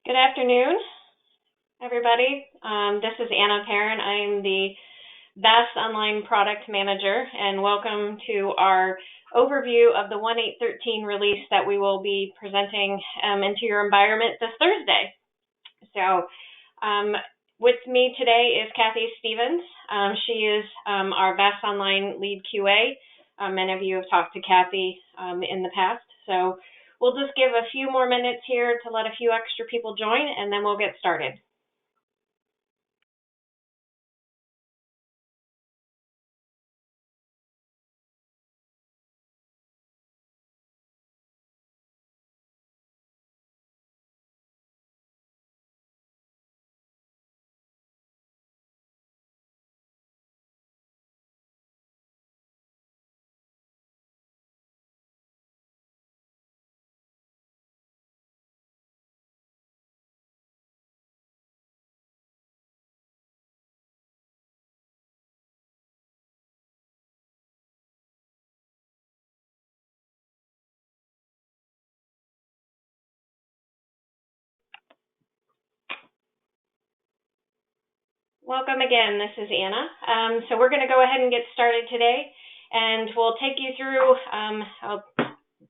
Good afternoon, everybody. This is Anna Perrin. I'm the VAST Online Product Manager, and welcome to our overview of the 1.8.13 release that we will be presenting into your environment this Thursday. So, with me today is Kathy Stevens. She is our VAST Online Lead QA. Many of you have talked to Kathy in the past, so we'll just give a few more minutes here to let a few extra people join, and then we'll get started. Welcome again. This is Anna. So we're going to go ahead and get started today, and we'll take you through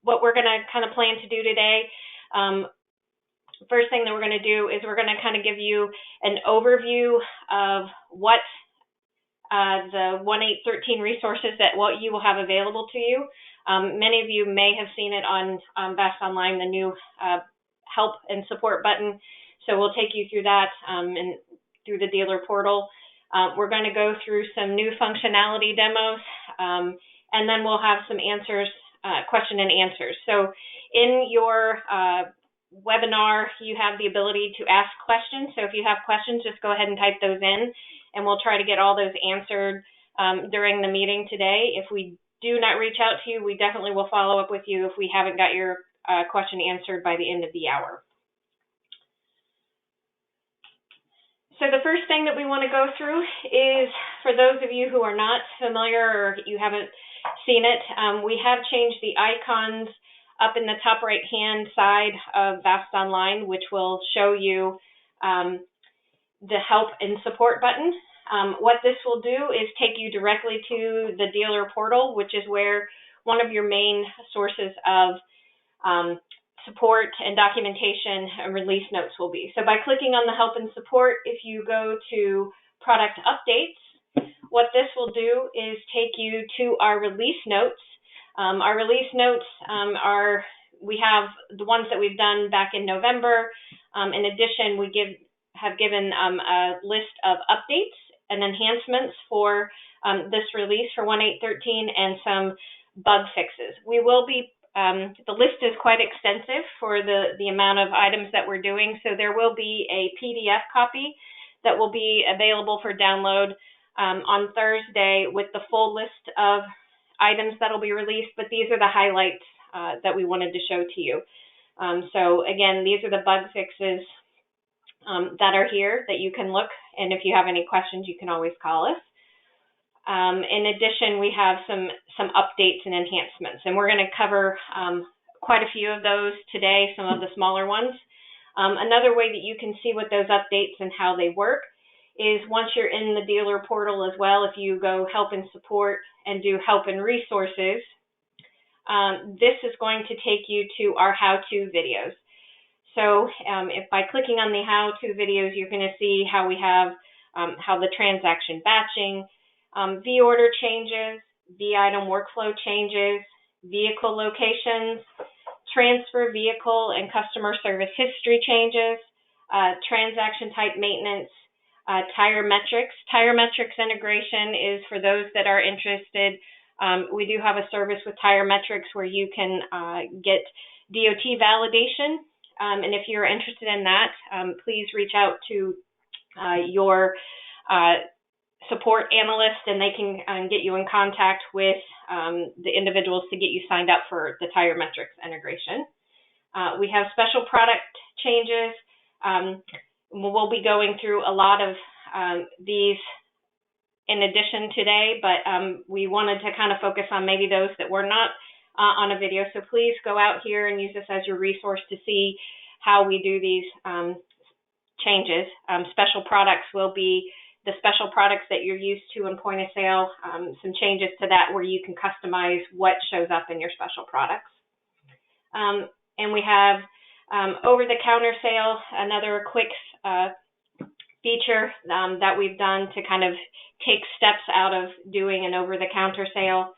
what we're going to kind of plan to do today. First thing that we're going to do is we're going to kind of give you an overview of what the 1.8.13 resources what you will have available to you. Many of you may have seen it on VAST Online, the new help and support button. So we'll take you through that and through the dealer portal. We're going to go through some new functionality demos, and then we'll have some answers, question and answers. So in your webinar, you have the ability to ask questions. So if you have questions, just go ahead and type those in, and we'll try to get all those answered during the meeting today. If we do not reach out to you, we definitely will follow up with you if we haven't got your question answered by the end of the hour. So the first thing that we want to go through is, for those of you who are not familiar or you haven't seen it, we have changed the icons up in the top right-hand side of VAST Online, which will show you the help and support button. What this will do is take you directly to the dealer portal, which is where one of your main sources of support and documentation and release notes will be. So by clicking on the help and support, if you go to product updates, what this will do is take you to our release notes. Our release notes we have the ones that we've done back in November. In addition, we have given a list of updates and enhancements for this release for 1.8.13 and some bug fixes. We will be the list is quite extensive for the amount of items that we're doing, so there will be a PDF copy that will be available for download on Thursday with the full list of items that will be released, but these are the highlights that we wanted to show to you. So again, these are the bug fixes that are here that you can look, and if you have any questions, you can always call us. In addition, we have some updates and enhancements, and we're going to cover quite a few of those today, some of the smaller ones. Another way that you can see what those updates and how they work is once you're in the dealer portal as well, if you go help and support and do help and resources, this is going to take you to our how-to videos. So if by clicking on the how-to videos, you're going to see how we have how the transaction batching, V-order changes, V-item workflow changes, vehicle locations, transfer vehicle and customer service history changes, transaction type maintenance, tire metrics. Tire metrics integration is for those that are interested. We do have a service with tire metrics where you can get DOT validation. And if you're interested in that, please reach out to your support analyst, and they can get you in contact with the individuals to get you signed up for the tire metrics integration. We have special product changes. We'll be going through a lot of these in addition today, but we wanted to kind of focus on maybe those that were not on a video. So please go out here and use this as your resource to see how we do these changes. Special products will be the special products that you're used to in point of sale, some changes to that where you can customize what shows up in your special products. And we have over-the-counter sale, another quick feature that we've done to kind of take steps out of doing an over-the-counter sale,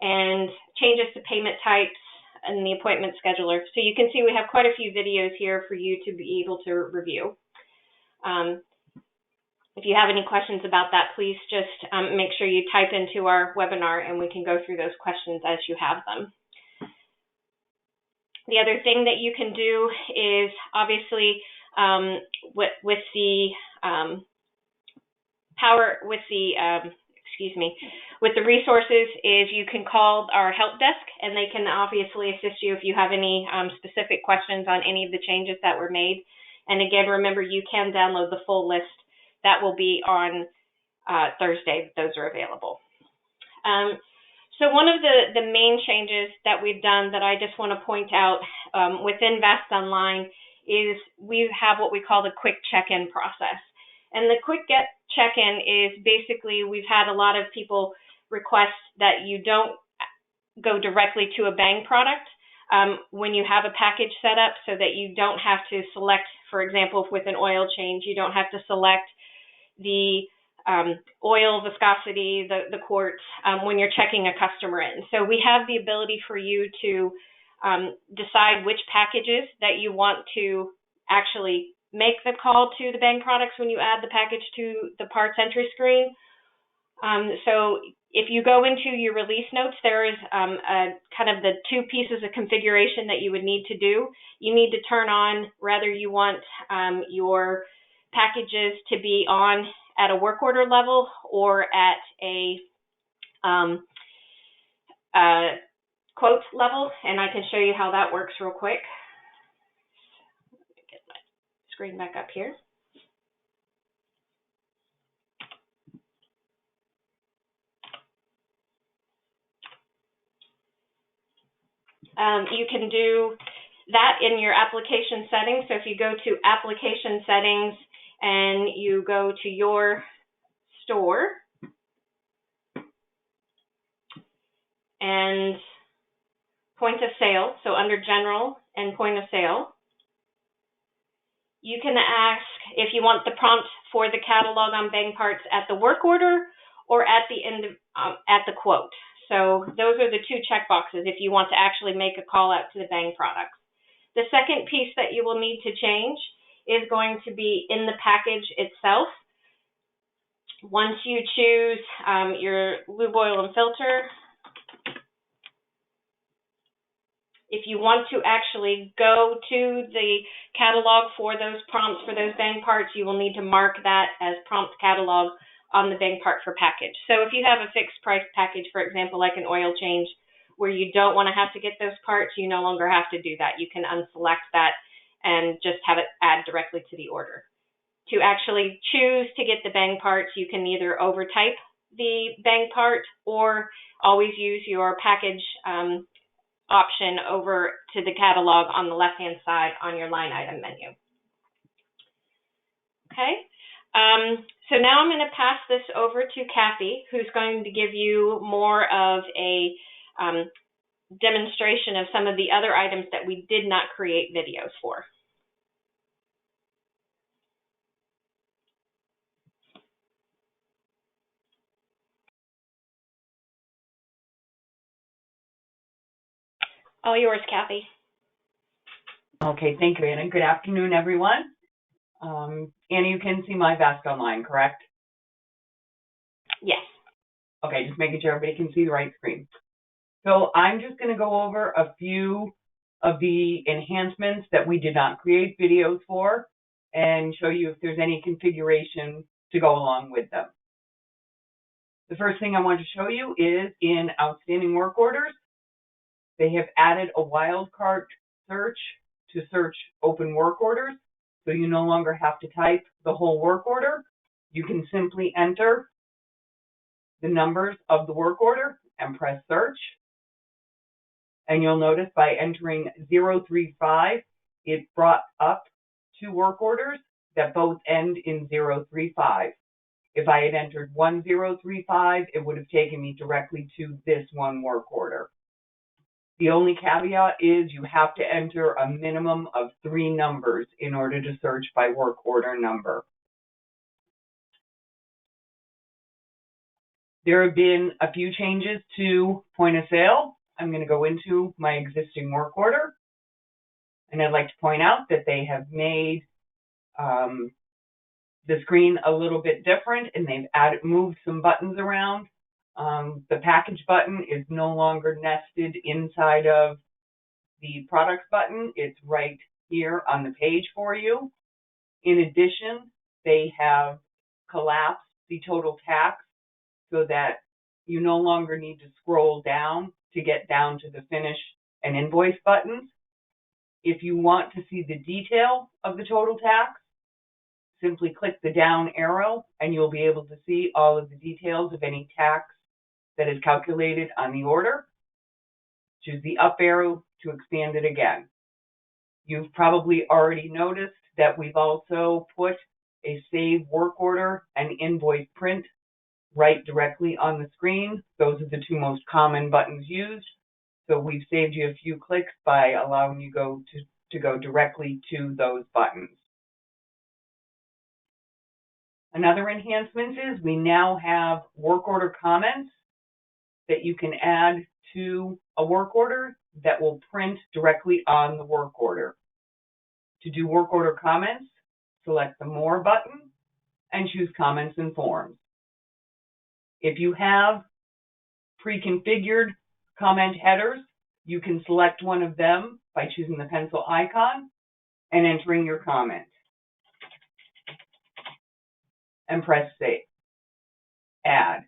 and changes to payment types and the appointment scheduler. So you can see we have quite a few videos here for you to be able to review. If you have any questions about that, please just make sure you type into our webinar and we can go through those questions as you have them. The other thing that you can do is obviously with the resources is you can call our help desk and they can obviously assist you if you have any specific questions on any of the changes that were made. And again, remember, you can download the full list. That will be on Thursday. Those are available. So one of the main changes that we've done that I just want to point out within Vast Online is we have what we call the quick check-in process. And the quick check-in is basically, we've had a lot of people request that you don't go directly to a Bang product when you have a package set up, so that you don't have to select, for example, with an oil change, you don't have to select the oil viscosity, the quarts, when you're checking a customer in. So we have the ability for you to decide which packages that you want to actually make the call to the Bang products when you add the package to the parts entry screen. So if you go into your release notes, there is kind of the two pieces of configuration that you would need to do. You need to turn on whether you want your packages to be on at a work order level or at a quote level, and I can show you how that works real quick. Let me get my screen back up here. You can do that in your application settings. So if you go to application settings and you go to your store and point of sale, so under general and point of sale, you can ask if you want the prompt for the catalog on Bang parts at the work order or at the end of, at the quote. So those are the two check boxes if you want to actually make a call out to the Bang products. The second piece that you will need to change is going to be in the package itself. Once you choose your lube oil and filter, if you want to actually go to the catalog for those prompts for those Bang parts, you will need to mark that as prompt catalog on the Bang part for package. So if you have a fixed price package, for example, like an oil change, where you don't want to have to get those parts, you no longer have to do that. You can unselect that and just have it add directly to the order. To actually choose to get the Bang parts, you can either overtype the Bang part or always use your package option over to the catalog on the left-hand side on your line item menu. Okay, so now I'm going to pass this over to Kathy, who's going to give you more of a demonstration of some of the other items that we did not create videos for. All yours, Kathy. Okay, thank you, Anna. Good afternoon, everyone. Anna, you can see my Vast Online, correct? Yes. Okay, just making sure everybody can see the right screen. So I'm just going to go over a few of the enhancements that we did not create videos for and show you if there's any configuration to go along with them. The first thing I want to show you is in outstanding work orders, they have added a wildcard search to search open work orders. So you no longer have to type the whole work order. You can simply enter the numbers of the work order and press search. And you'll notice by entering 035, it brought up 2 work orders. that both end in 035. If I had entered 1035, it would have taken me directly to this one work order. The only caveat is you have to enter a minimum of 3 numbers in order to search by work order number. There have been a few changes to point of sale. I'm going to go into my existing work order. And I'd like to point out that they have made the screen a little bit different, and they've moved some buttons around. The package button is no longer nested inside of the products button. It's right here on the page for you. In addition, they have collapsed the total tax so that you no longer need to scroll down to get down to the finish and invoice buttons. If you want to see the detail of the total tax, simply click the down arrow and you'll be able to see all of the details of any tax that is calculated on the order. Choose the up arrow to expand it again. You've probably already noticed that we've also put a save work order and invoice print right directly on the screen. Those are the 2 most common buttons used. So we've saved you a few clicks by allowing you to go directly to those buttons. Another enhancement is we now have work order comments that you can add to a work order that will print directly on the work order. To do work order comments, select the More button and choose Comments and Forms. If you have pre-configured comment headers, you can select one of them by choosing the pencil icon and entering your comment. And press Save. Add.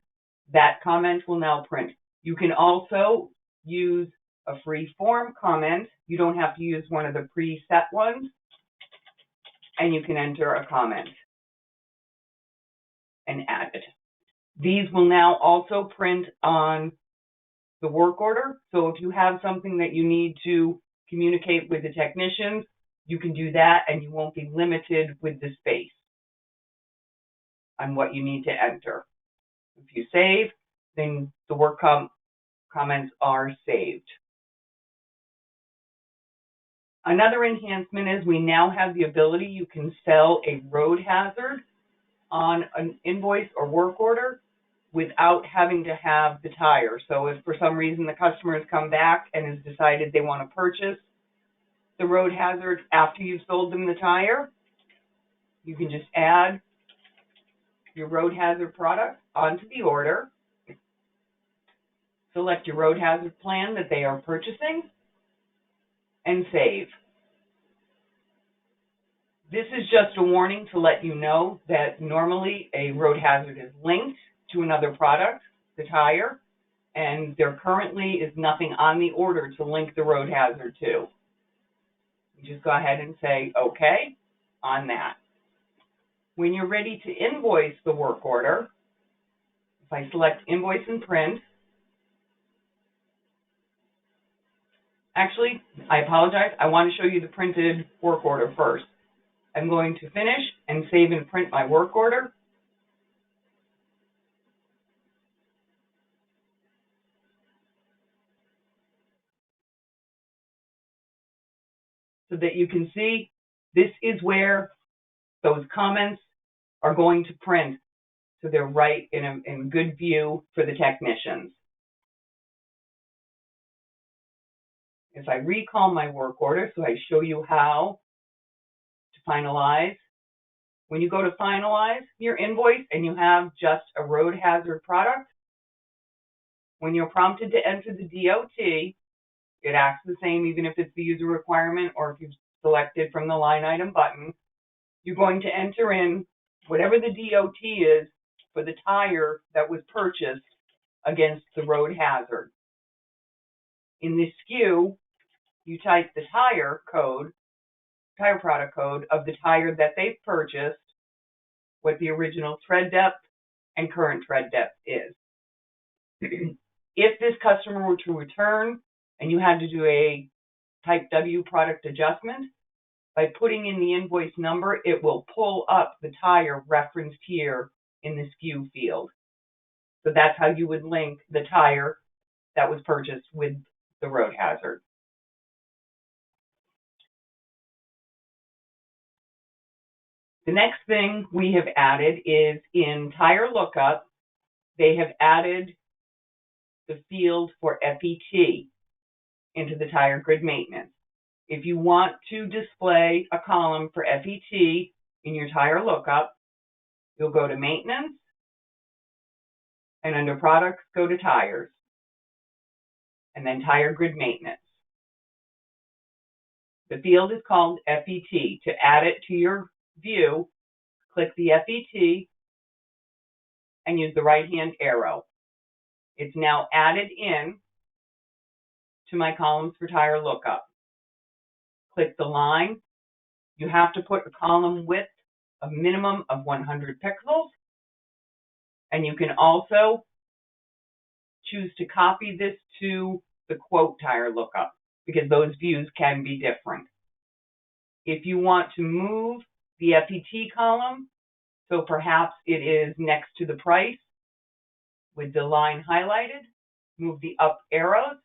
That comment will now print. You can also use a free form comment. You don't have to use one of the preset ones. And you can enter a comment and add it. These will now also print on the work order. So if you have something that you need to communicate with the technicians, you can do that and you won't be limited with the space on what you need to enter. If you save, then the work comments are saved. Another enhancement is we now have the ability, you can sell a road hazard on an invoice or work order without having to have the tire. So if for some reason the customer has come back and has decided they want to purchase the road hazard after you've sold them the tire, you can just add your road hazard product onto the order, select your road hazard plan that they are purchasing, and save. This is just a warning to let you know that normally a road hazard is linked to another product, the tire, and there currently is nothing on the order to link the road hazard to. You just go ahead and say OK on that. When you're ready to invoice the work order, if I select Invoice and Print, actually, I apologize. I want to show you the printed work order first. I'm going to finish and save and print my work order. So that you can see this is where those comments are going to print. So they're right in good view for the technicians. If I recall my work order, so I show you how to finalize. When you go to finalize your invoice and you have just a road hazard product, when you're prompted to enter the DOT, it acts the same even if it's the user requirement or if you've selected from the line item button. You're going to enter in whatever the DOT is for the tire that was purchased against the road hazard. In the SKU, you type the tire product code of the tire that they've purchased, what the original tread depth and current tread depth is. If this customer were to return and you had to do a type W product adjustment, By putting in the invoice number, it will pull up the tire referenced here in the SKU field. So that's how you would link the tire that was purchased with the road hazard. The next thing we have added is in Tire Lookup, they have added the field for FET into the tire grid maintenance. If you want to display a column for FET in your Tire Lookup, you'll go to Maintenance, and under Products, go to Tires, and then Tire Grid Maintenance. The field is called FET. To add it to your view, click the FET and use the right-hand arrow. It's now added in to my columns for Tire Lookup. Click the line. You have to put a column width of minimum of 100 pixels. And you can also choose to copy this to the quote Tire Lookup, because those views can be different. If you want to move the FET column, so perhaps it is next to the price with the line highlighted, move the up arrows,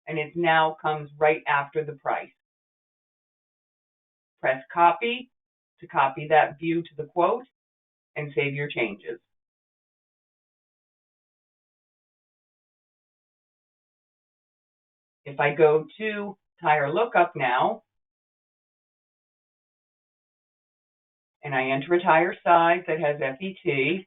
and it now comes right after the price. Press copy to copy that view to the quote and save your changes. If I go to Tire Lookup now, and I enter a tire size that has FET,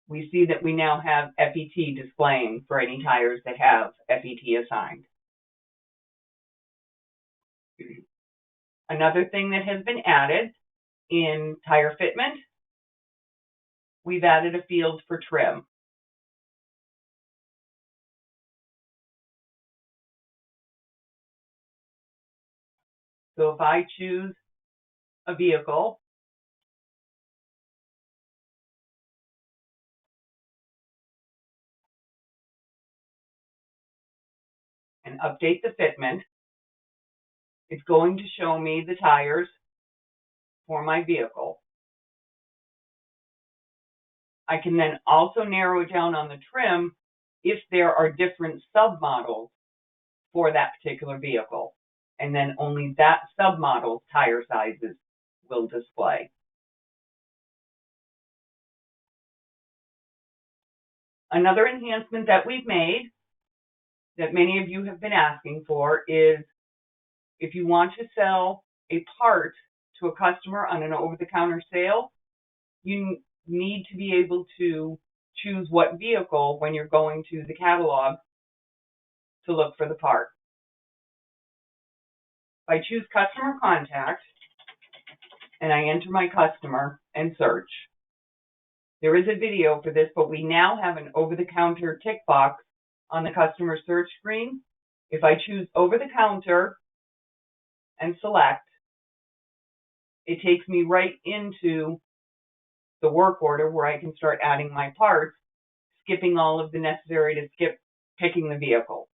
we see that we now have FET displaying for any tires that have FET assigned. Another thing that has been added in tire fitment, we've added a field for trim. So if I choose a vehicle, and update the fitment, it's going to show me the tires for my vehicle. I can then also narrow it down on the trim if there are different submodels for that particular vehicle, and then only that submodel's tire sizes will display. Another enhancement that we've made that many of you have been asking for is if you want to sell a part to a customer on an over-the-counter sale, you need to be able to choose what vehicle when you're going to the catalog to look for the part. If I choose Customer Contact and I enter my customer and search, there is a video for this, but we now have an over-the-counter tick box on the customer search screen. If I choose over-the-counter and select, it takes me right into the work order where I can start adding my parts, skipping all of the necessary to skip picking the vehicle.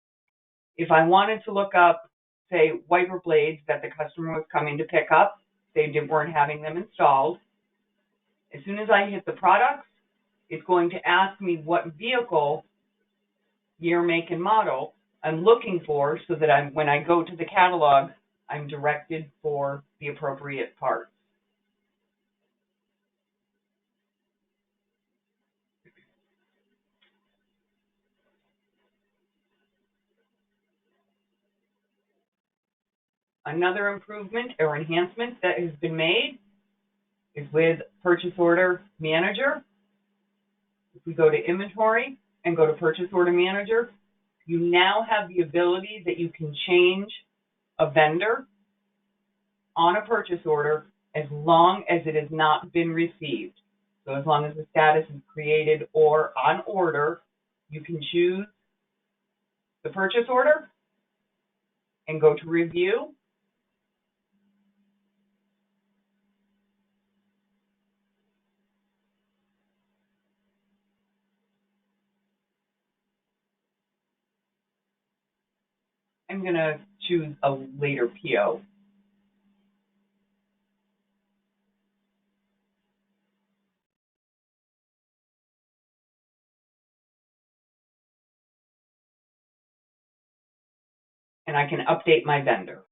If I wanted to look up, say, wiper blades that the customer was coming to pick up, they weren't having them installed, as soon as I hit the products, it's going to ask me what vehicle, year, make, and model I'm looking for, so that when I go to the catalog, I'm directed for the appropriate part. Another improvement or enhancement that has been made is with Purchase Order Manager. If we go to Inventory and go to Purchase Order Manager, you now have the ability that you can change a vendor on a purchase order as long as it has not been received. So as long as the status is created or on order, you can choose the purchase order and go to Review. I'm going to choose a later PO. And I can update my vendor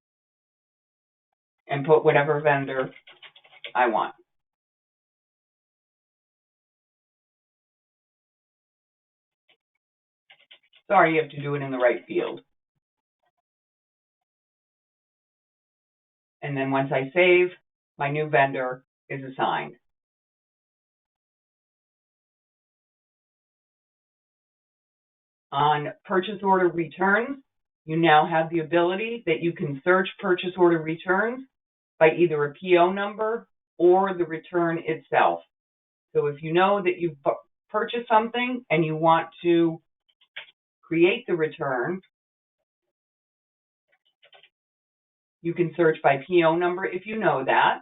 and put whatever vendor I want. Sorry, you have to do it in the right field. And then once I save, my new vendor is assigned. On purchase order returns, you now have the ability that you can search purchase order returns by either a PO number or the return itself. So if you know that you've purchased something and you want to create the return, you can search by PO number if you know that.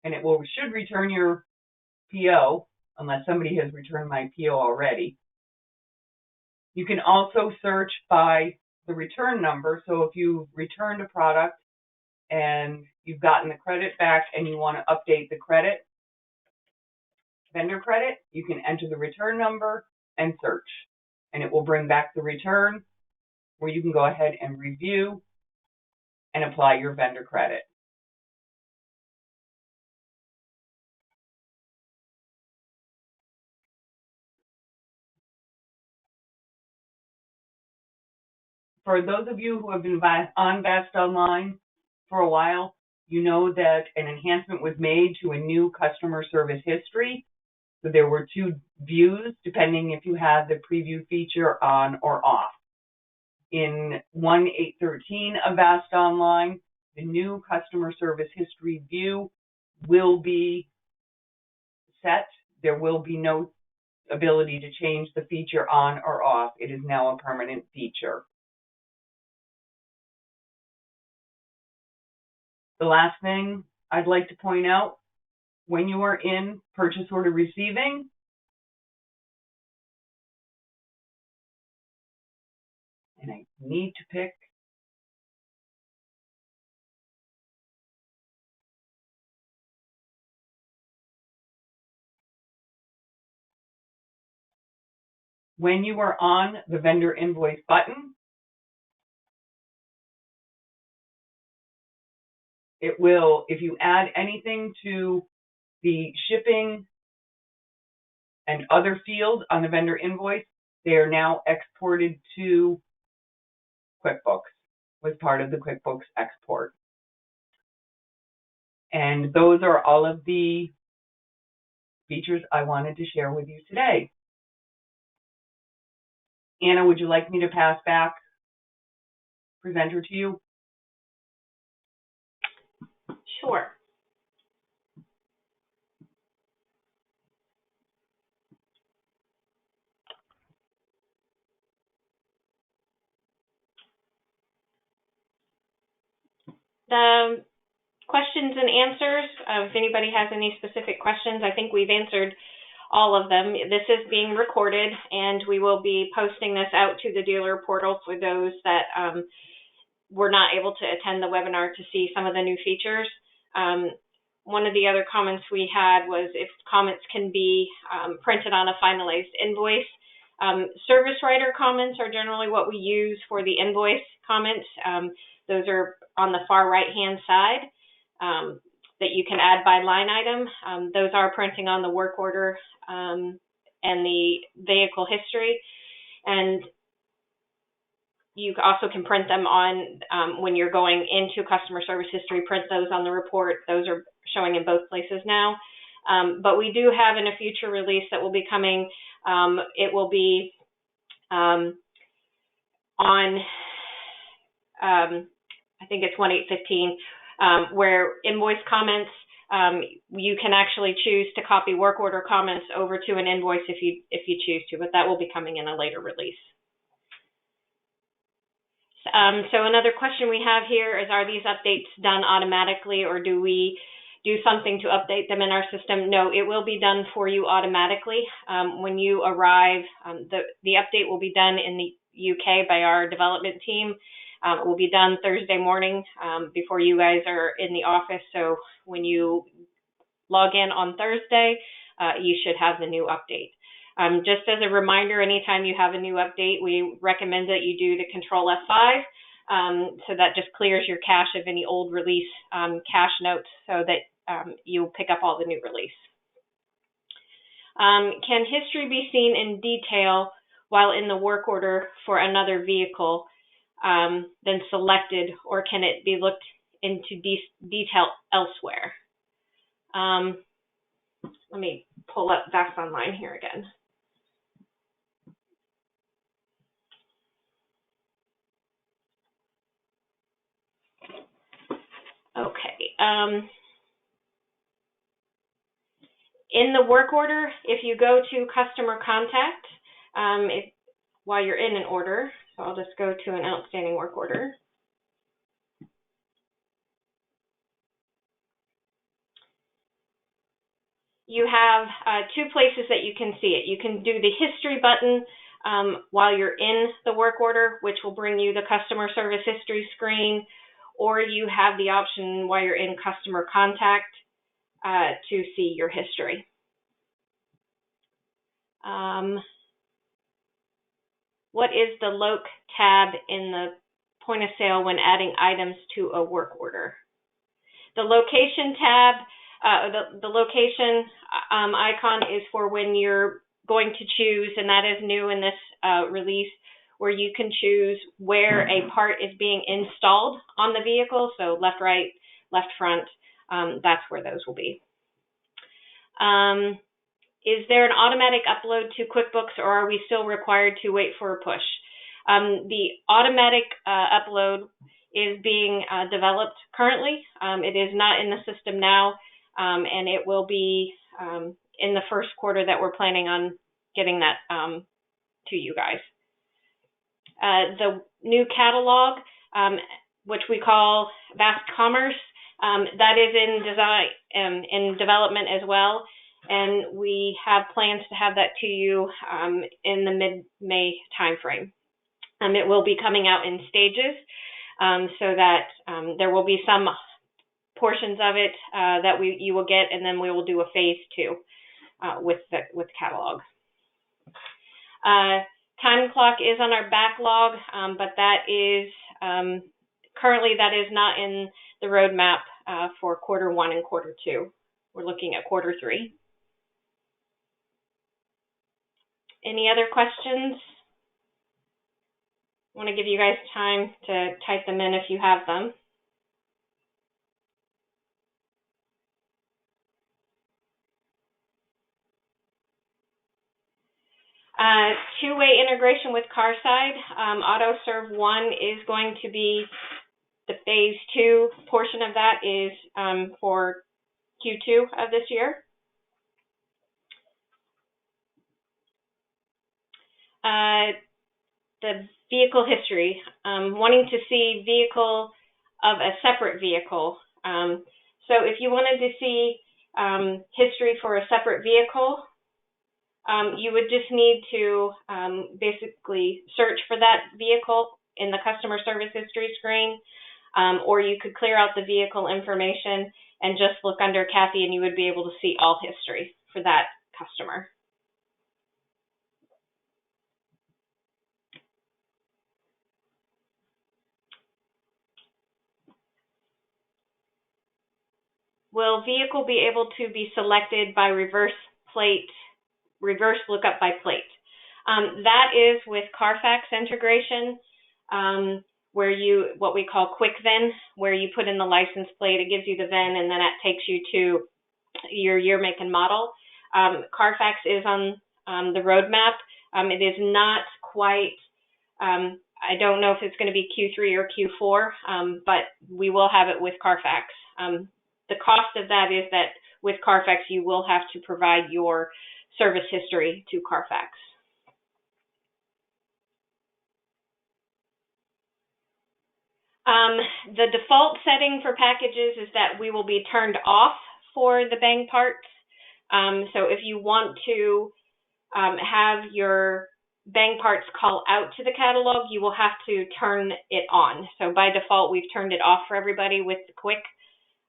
And it should return your PO unless somebody has returned my PO already. You can also search by the return number. So if you've returned a product and you've gotten the credit back and you want to update the credit, vendor credit, you can enter the return number and search. And it will bring back the return where you can go ahead and review and apply your vendor credit. For those of you who have been on Vast Online for a while, you know that an enhancement was made to a new customer service history. So there were two views depending if you had the preview feature on or off. In 1.8.13 of Vast Online, the new customer service history view will be set. There will be no ability to change the feature on or off. It is now a permanent feature. The last thing I'd like to point out, when you are in purchase order receiving, and I need to pick when you are on the vendor invoice button, it will, if you add anything to the shipping and other fields on the vendor invoice, they are now exported to QuickBooks as part of the QuickBooks export. And those are all of the features I wanted to share with you today. Anna, would you like me to pass back presenter to you? Sure. The questions and answers, if anybody has any specific questions, I think we've answered all of them. This is being recorded, and we will be posting this out to the dealer portal for those that were not able to attend the webinar to see some of the new features. One of the other comments we had was if comments can be printed on a finalized invoice. Service writer comments are generally what we use for the invoice comments. Those are on the far right-hand side that you can add by line item. Those are printing on the work order and the vehicle history. And you also can print them on, when you're going into customer service history, print those on the report. Those are showing in both places now. But we do have in a future release that will be coming, it will be on, I think it's 1.8.15, where invoice comments, you can actually choose to copy work order comments over to an invoice if you choose to, but that will be coming in a later release. So another question we have here is, are these updates done automatically, or do we do something to update them in our system? No, it will be done for you automatically. When you arrive, the update will be done in the UK by our development team. It will be done Thursday morning before you guys are in the office. So when you log in on Thursday, you should have the new update. Just as a reminder, anytime you have a new update, we recommend that you do the Control F5. So that just clears your cache of any old release cache notes so that you'll pick up all the new release. Can history be seen in detail while in the work order for another vehicle then selected, or can it be looked into detail elsewhere? Let me pull up VAX Online here again. Okay. In the work order, if you go to customer contact, while you're in an order, so I'll just go to an outstanding work order. You have two places that you can see it. You can do the history button while you're in the work order, which will bring you the customer service history screen, or you have the option while you're in customer contact to see your history. What is the Loc tab in the point of sale when adding items to a work order? The location tab, the location icon is for when you're going to choose, and that is new in this release, where you can choose where a part is being installed on the vehicle. So left, right, left, front, that's where those will be. Is there an automatic upload to QuickBooks, or are we still required to wait for a push? The automatic upload is being developed currently. It is not in the system now, and it will be in the first quarter that we're planning on getting that to you guys. The new catalog, which we call Vast Commerce, that is in design, in development as well. And we have plans to have that to you in the mid-May timeframe. It will be coming out in stages, so that there will be some portions of it that you will get, and then we will do a phase 2 with catalog. Time clock is on our backlog, but that is currently that is not in the roadmap for quarter 1 and quarter 2. We're looking at quarter 3. Any other questions? I want to give you guys time to type them in if you have them. Two-way integration with Carside. AutoServe 1 is going to be the phase 2 portion of that is for Q2 of this year. The vehicle history, wanting to see vehicle of a separate vehicle. So if you wanted to see history for a separate vehicle, you would just need to basically search for that vehicle in the customer service history screen, or you could clear out the vehicle information and just look under Kathy, and you would be able to see all history for that customer. Will vehicle be able to be selected by reverse lookup by plate? That is with Carfax integration, where what we call quick VIN, where you put in the license plate, it gives you the VIN, and then it takes you to your year, make, and model. Carfax is on the roadmap. It is not quite, I don't know if it's going to be Q3 or Q4, but we will have it with Carfax. The cost of that is that with Carfax, you will have to provide your service history to Carfax. The default setting for packages is that we will be turned off for the bang parts. So if you want to have your bang parts call out to the catalog, you will have to turn it on. So by default, we've turned it off for everybody with the quick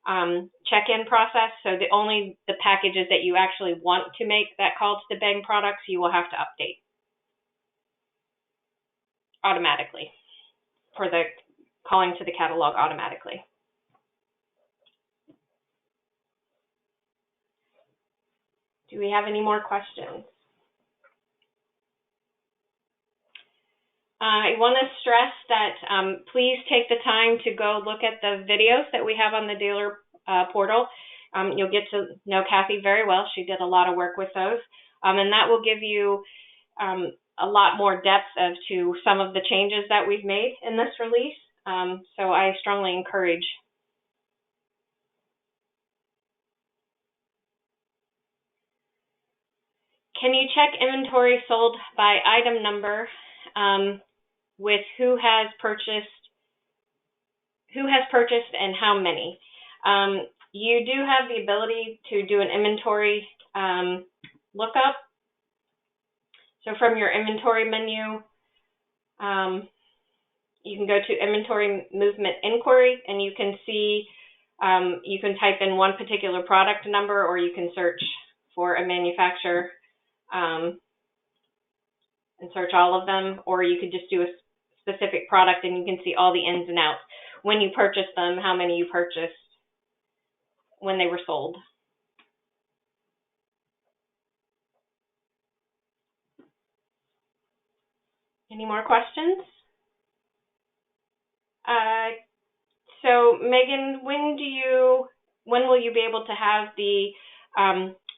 check-in process. So only the packages that you actually want to make that call to the bang products, you will have to update automatically for the calling to the catalog automatically. Do we have any more questions? I want to stress that please take the time to go look at the videos that we have on the dealer portal. You'll get to know Kathy very well. She did a lot of work with those. And that will give you a lot more depth as to some of the changes that we've made in this release. So I strongly encourage. Can you check inventory sold by item number with who has purchased and how many? You do have the ability to do an inventory lookup. So from your inventory menu, you can go to inventory movement inquiry, and you can see, you can type in one particular product number, or you can search for a manufacturer and search all of them, or you could just do a specific product and you can see all the ins and outs. When you purchased them, how many you purchased, when they were sold. Any more questions? So Megan, when will you be able to have the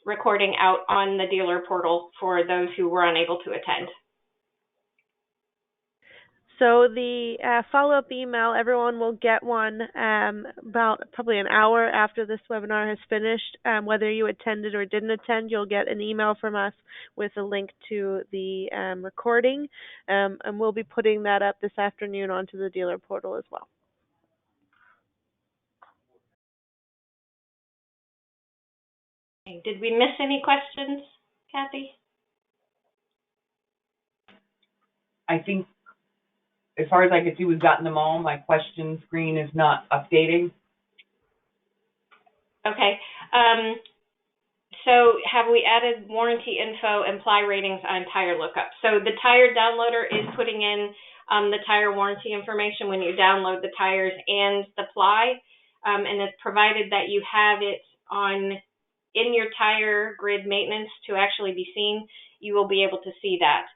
recording out on the dealer portal for those who were unable to attend? So the follow-up email, everyone will get one about probably an hour after this webinar has finished. Whether you attended or didn't attend, you'll get an email from us with a link to the recording, and we'll be putting that up this afternoon onto the dealer portal as well. Okay. Did we miss any questions, Kathy? I think, as far as I can see, we've gotten them all. My question screen is not updating. Okay. So have we added warranty info and ply ratings on tire lookup? So the tire downloader is putting in the tire warranty information when you download the tires and the ply, and it's provided that you have it in your tire grid maintenance to actually be seen, you will be able to see that.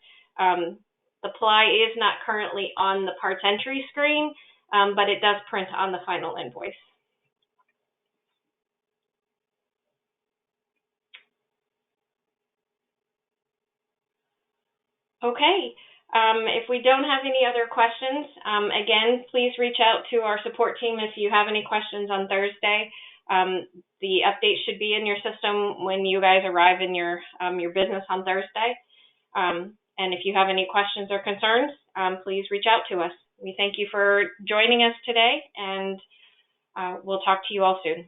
The ply is not currently on the parts entry screen, but it does print on the final invoice. Okay. If we don't have any other questions, again, please reach out to our support team if you have any questions on Thursday. The update should be in your system when you guys arrive in your business on Thursday. And if you have any questions or concerns, please reach out to us. We thank you for joining us today, and we'll talk to you all soon.